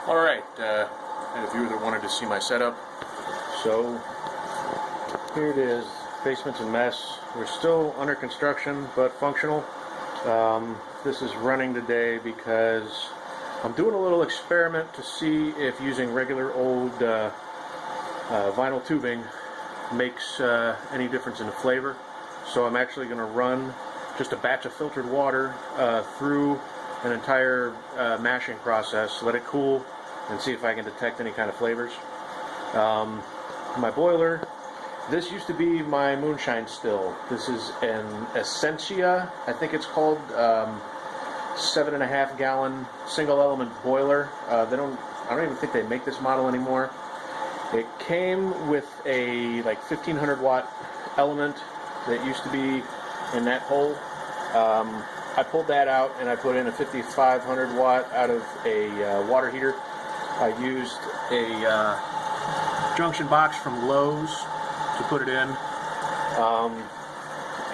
Alright, I had a viewer that wanted to see my setup, so here it is. Basement's a mess. We're still under construction, but functional. This is running today because I'm doing a little experiment to see if using regular old vinyl tubing makes any difference in the flavor. So I'm actually going to run just a batch of filtered water through an entire mashing process, let it cool, and see if I can detect any kind of flavors. My boiler, this used to be my moonshine still. This is an Essentia, I think it's called, 7.5 gallon single element boiler. I don't even think they make this model anymore. It came with a like 1500 watt element that used to be in that hole. I pulled that out and I put in a 5500 watt out of a water heater. I used a junction box from Lowe's to put it in,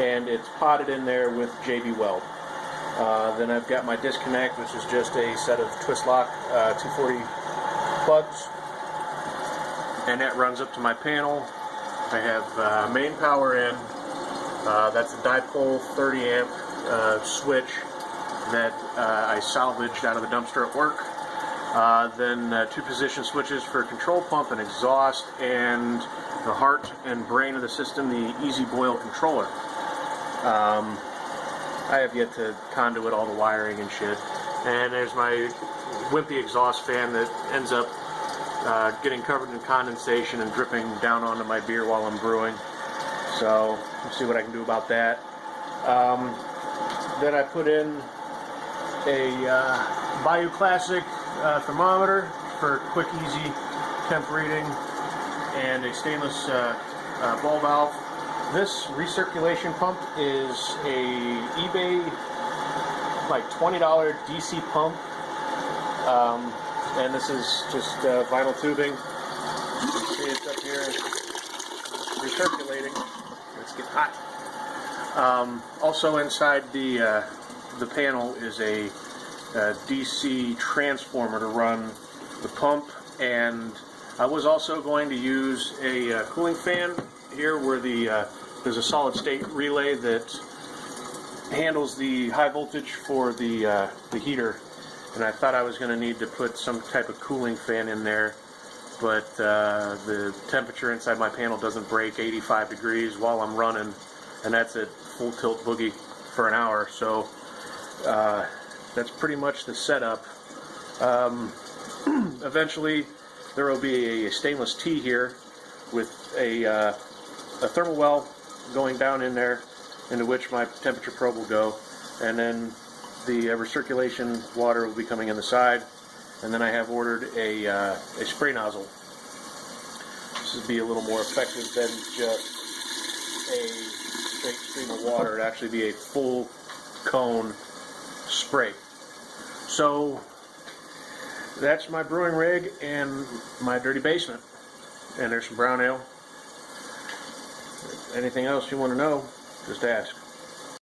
and it's potted in there with JB Weld. Then I've got my disconnect, which is just a set of twist lock 240 plugs, and that runs up to my panel. I have main power in. That's a dipole 30 amp switch that I salvaged out of the dumpster at work. Then two position switches for control pump and exhaust, and the heart and brain of the system, the ezboil controller. I have yet to conduit all the wiring and shit. And there's my wimpy exhaust fan that ends up getting covered in condensation and dripping down onto my beer while I'm brewing. So we'll see what I can do about that. Then I put in a Biab Classic thermometer for quick, easy temp reading, and a stainless ball valve. This recirculation pump is a eBay like $20 DC pump, and this is just vinyl tubing. You can see it's up here recirculating. It's getting hot. Also inside the panel is a DC transformer to run the pump, and I was also going to use a cooling fan here where there's a solid state relay that handles the high voltage for the heater, and I thought I was going to need to put some type of cooling fan in there, but the temperature inside my panel doesn't break 85 degrees while I'm running, and that's at full tilt boogie for an hour. So that's pretty much the setup. Eventually there will be a stainless T here with a thermal well going down in there, into which my temperature probe will go, and then the recirculation water will be coming in the side, and then I have ordered a spray nozzle. This would be a little more effective than just a straight stream of water. It'd actually be a full cone spray. So that's my brewing rig and my dirty basement. And there's some brown ale. Anything else you want to know, just ask.